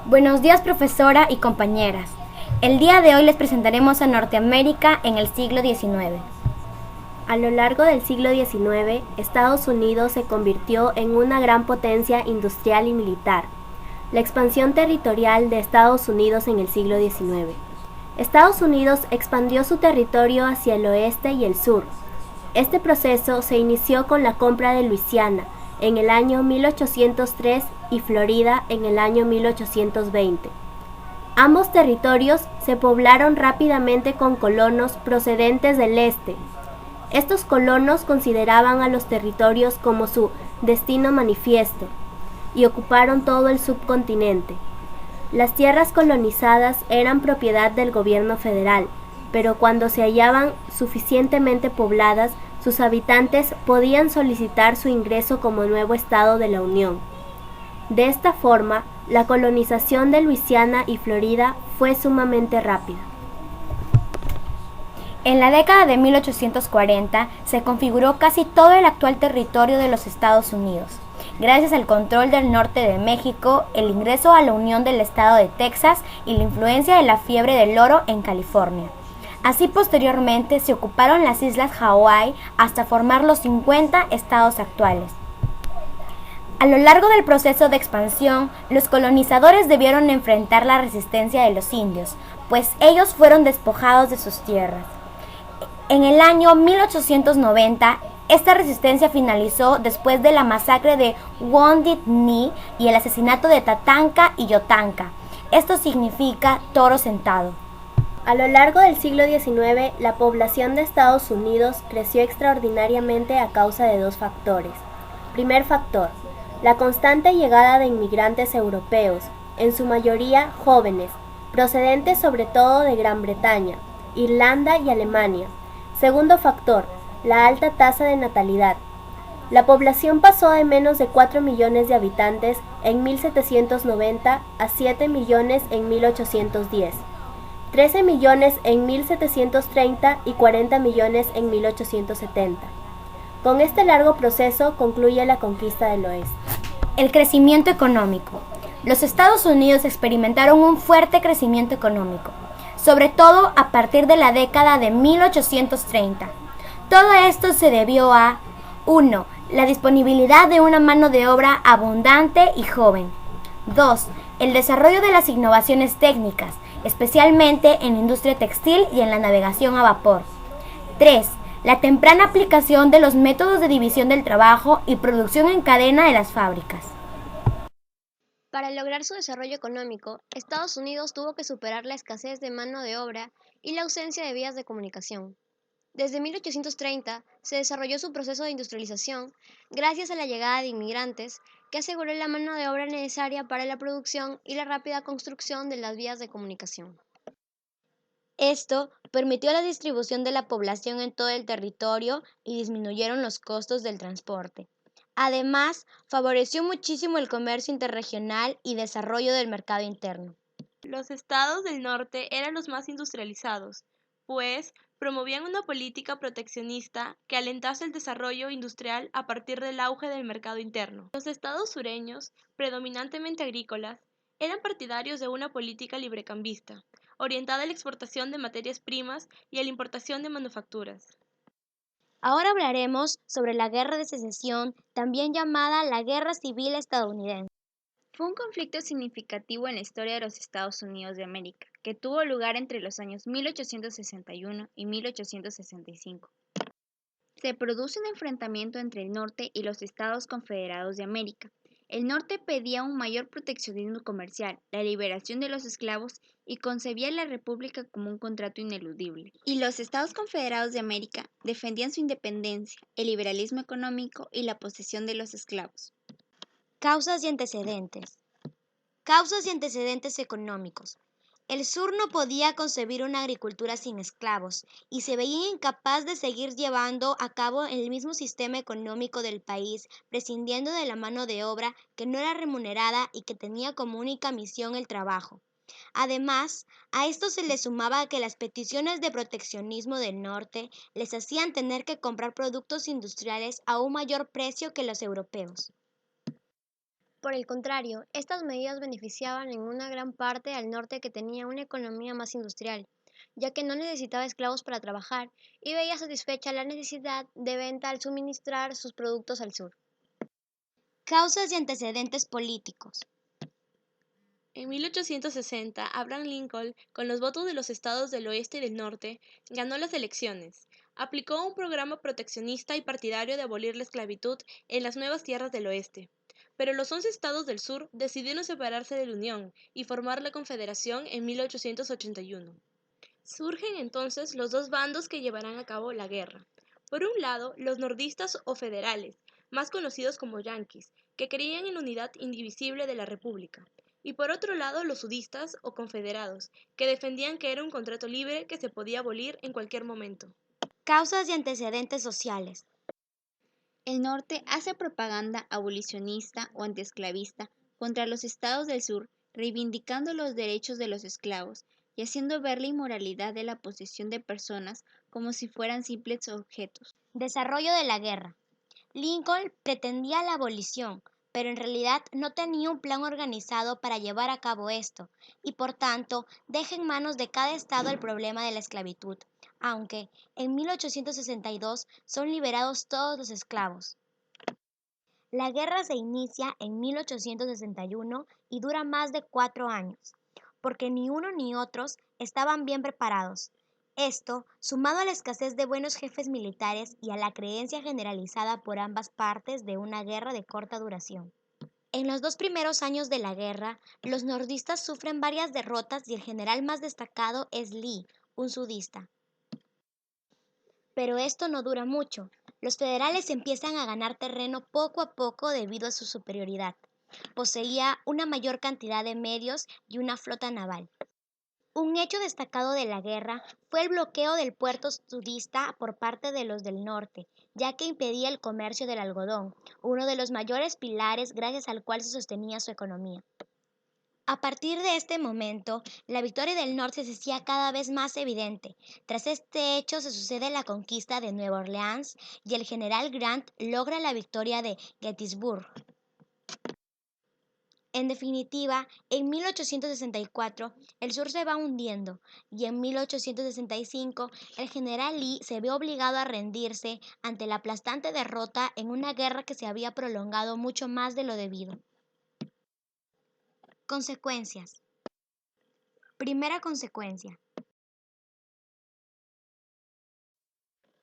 Buenos días, profesora y compañeras. El día de hoy les presentaremos a Norteamérica en el siglo XIX. A lo largo del siglo XIX, Estados Unidos se convirtió en una gran potencia industrial y militar. La expansión territorial de Estados Unidos en el siglo XIX. Estados Unidos expandió su territorio hacia el oeste y el sur. Este proceso se inició con la compra de Luisiana en el año 1803 y Florida en el año 1820. Ambos territorios se poblaron rápidamente con colonos procedentes del este. Estos colonos consideraban a los territorios como su destino manifiesto y ocuparon todo el subcontinente. Las tierras colonizadas eran propiedad del gobierno federal, pero cuando se hallaban suficientemente pobladas, sus habitantes podían solicitar su ingreso como nuevo estado de la Unión. De esta forma, la colonización de Luisiana y Florida fue sumamente rápida. En la década de 1840 se configuró casi todo el actual territorio de los Estados Unidos, gracias al control del norte de México, el ingreso a la Unión del estado de Texas y la influencia de la fiebre del oro en California. Así posteriormente se ocuparon las islas Hawái hasta formar los 50 estados actuales. A lo largo del proceso de expansión, los colonizadores debieron enfrentar la resistencia de los indios, pues ellos fueron despojados de sus tierras. En el año 1890, esta resistencia finalizó después de la masacre de Wounded Knee y el asesinato de Tatanka y Yotanka. Esto significa toro sentado. A lo largo del siglo XIX, la población de Estados Unidos creció extraordinariamente a causa de dos factores. Primer factor, la constante llegada de inmigrantes europeos, en su mayoría jóvenes, procedentes sobre todo de Gran Bretaña, Irlanda y Alemania. Segundo factor, la alta tasa de natalidad. La población pasó de menos de 4 millones de habitantes en 1790 a 7 millones en 1810. 13 millones en 1730 y 40 millones en 1870. Con este largo proceso concluye la conquista del oeste. El crecimiento económico. Los Estados Unidos experimentaron un fuerte crecimiento económico, sobre todo a partir de la década de 1830. Todo esto se debió a 1. La disponibilidad de una mano de obra abundante y joven. 2. El desarrollo de las innovaciones técnicas, especialmente en la industria textil y en la navegación a vapor. 3. La temprana aplicación de los métodos de división del trabajo y producción en cadena de las fábricas. Para lograr su desarrollo económico, Estados Unidos tuvo que superar la escasez de mano de obra y la ausencia de vías de comunicación. Desde 1830 se desarrolló su proceso de industrialización gracias a la llegada de inmigrantes que aseguró la mano de obra necesaria para la producción y la rápida construcción de las vías de comunicación. Esto permitió la distribución de la población en todo el territorio y disminuyeron los costos del transporte. Además, favoreció muchísimo el comercio interregional y desarrollo del mercado interno. Los estados del norte eran los más industrializados, pues promovían una política proteccionista que alentase el desarrollo industrial a partir del auge del mercado interno. Los estados sureños, predominantemente agrícolas, eran partidarios de una política librecambista, orientada a la exportación de materias primas y a la importación de manufacturas. Ahora hablaremos sobre la Guerra de Secesión, también llamada la Guerra Civil Estadounidense. Fue un conflicto significativo en la historia de los Estados Unidos de América, que tuvo lugar entre los años 1861 y 1865. Se produce un enfrentamiento entre el norte y los Estados Confederados de América. El norte pedía un mayor proteccionismo comercial, la liberación de los esclavos y concebía la república como un contrato ineludible. Y los Estados Confederados de América defendían su independencia, el liberalismo económico y la posesión de los esclavos. Causas y antecedentes. Causas y antecedentes económicos. El sur no podía concebir una agricultura sin esclavos y se veía incapaz de seguir llevando a cabo el mismo sistema económico del país, prescindiendo de la mano de obra que no era remunerada y que tenía como única misión el trabajo. Además, a esto se le sumaba que las peticiones de proteccionismo del norte les hacían tener que comprar productos industriales a un mayor precio que los europeos. Por el contrario, estas medidas beneficiaban en una gran parte al norte que tenía una economía más industrial, ya que no necesitaba esclavos para trabajar y veía satisfecha la necesidad de venta al suministrar sus productos al sur. Causas y antecedentes políticos. En 1860, Abraham Lincoln, con los votos de los estados del oeste y del norte, ganó las elecciones. Aplicó un programa proteccionista y partidario de abolir la esclavitud en las nuevas tierras del oeste. Pero los 11 estados del sur decidieron separarse de la Unión y formar la Confederación en 1881. Surgen entonces los dos bandos que llevarán a cabo la guerra. Por un lado, los nordistas o federales, más conocidos como yanquis, que creían en la unidad indivisible de la República. Y por otro lado, los sudistas o confederados, que defendían que era un contrato libre que se podía abolir en cualquier momento. Causas y antecedentes sociales. El norte hace propaganda abolicionista o antiesclavista contra los estados del sur, reivindicando los derechos de los esclavos y haciendo ver la inmoralidad de la posesión de personas como si fueran simples objetos. Desarrollo de la guerra. Lincoln pretendía la abolición, pero en realidad no tenía un plan organizado para llevar a cabo esto, y por tanto deja en manos de cada estado el problema de la esclavitud, aunque en 1862 son liberados todos los esclavos. La guerra se inicia en 1861 y dura más de 4 años, porque ni uno ni otros estaban bien preparados. Esto, sumado a la escasez de buenos jefes militares y a la creencia generalizada por ambas partes de una guerra de corta duración. En los 2 primeros años de la guerra, los nordistas sufren varias derrotas y el general más destacado es Lee, un sudista. Pero esto no dura mucho. Los federales empiezan a ganar terreno poco a poco debido a su superioridad. Poseía una mayor cantidad de medios y una flota naval. Un hecho destacado de la guerra fue el bloqueo del puerto sudista por parte de los del norte, ya que impedía el comercio del algodón, uno de los mayores pilares gracias al cual se sostenía su economía. A partir de este momento, la victoria del norte se hacía cada vez más evidente. Tras este hecho se sucede la conquista de Nueva Orleans y el general Grant logra la victoria de Gettysburg. En definitiva, en 1864 el sur se va hundiendo y en 1865 el general Lee se ve obligado a rendirse ante la aplastante derrota en una guerra que se había prolongado mucho más de lo debido. Consecuencias. Primera consecuencia.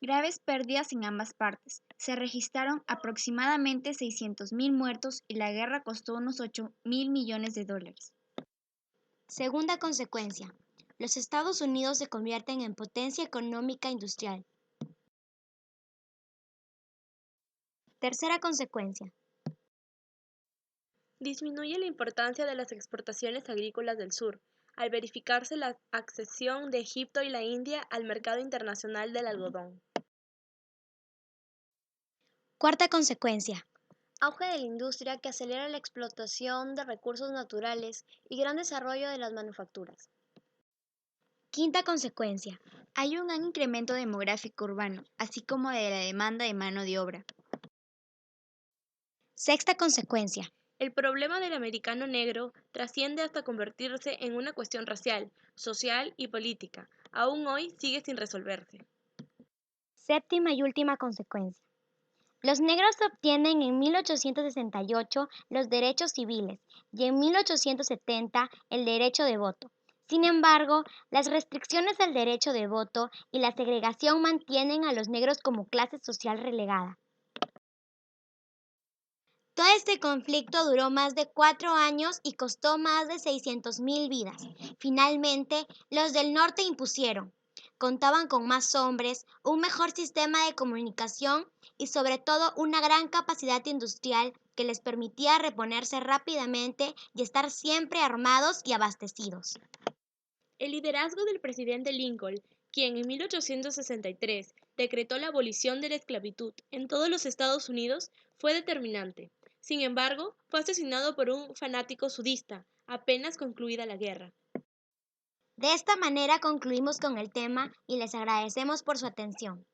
Graves pérdidas en ambas partes. Se registraron aproximadamente 600.000 muertos y la guerra costó unos 8.000 millones de dólares. Segunda consecuencia. Los Estados Unidos se convierten en potencia económica industrial. Tercera consecuencia. Disminuye la importancia de las exportaciones agrícolas del sur, al verificarse la accesión de Egipto y la India al mercado internacional del algodón. Cuarta consecuencia. Auge de la industria que acelera la explotación de recursos naturales y gran desarrollo de las manufacturas. Quinta consecuencia. Hay un gran incremento demográfico urbano, así como de la demanda de mano de obra. Sexta consecuencia. El problema del americano negro trasciende hasta convertirse en una cuestión racial, social y política. Aún hoy sigue sin resolverse. Séptima y última consecuencia. Los negros obtienen en 1868 los derechos civiles y en 1870 el derecho de voto. Sin embargo, las restricciones al derecho de voto y la segregación mantienen a los negros como clase social relegada. Todo este conflicto duró más de 4 años y costó más de 600.000 vidas. Finalmente, los del norte impusieron. Contaban con más hombres, un mejor sistema de comunicación y sobre todo una gran capacidad industrial que les permitía reponerse rápidamente y estar siempre armados y abastecidos. El liderazgo del presidente Lincoln, quien en 1863 decretó la abolición de la esclavitud en todos los Estados Unidos, fue determinante. Sin embargo, fue asesinado por un fanático sudista, apenas concluida la guerra. De esta manera concluimos con el tema y les agradecemos por su atención.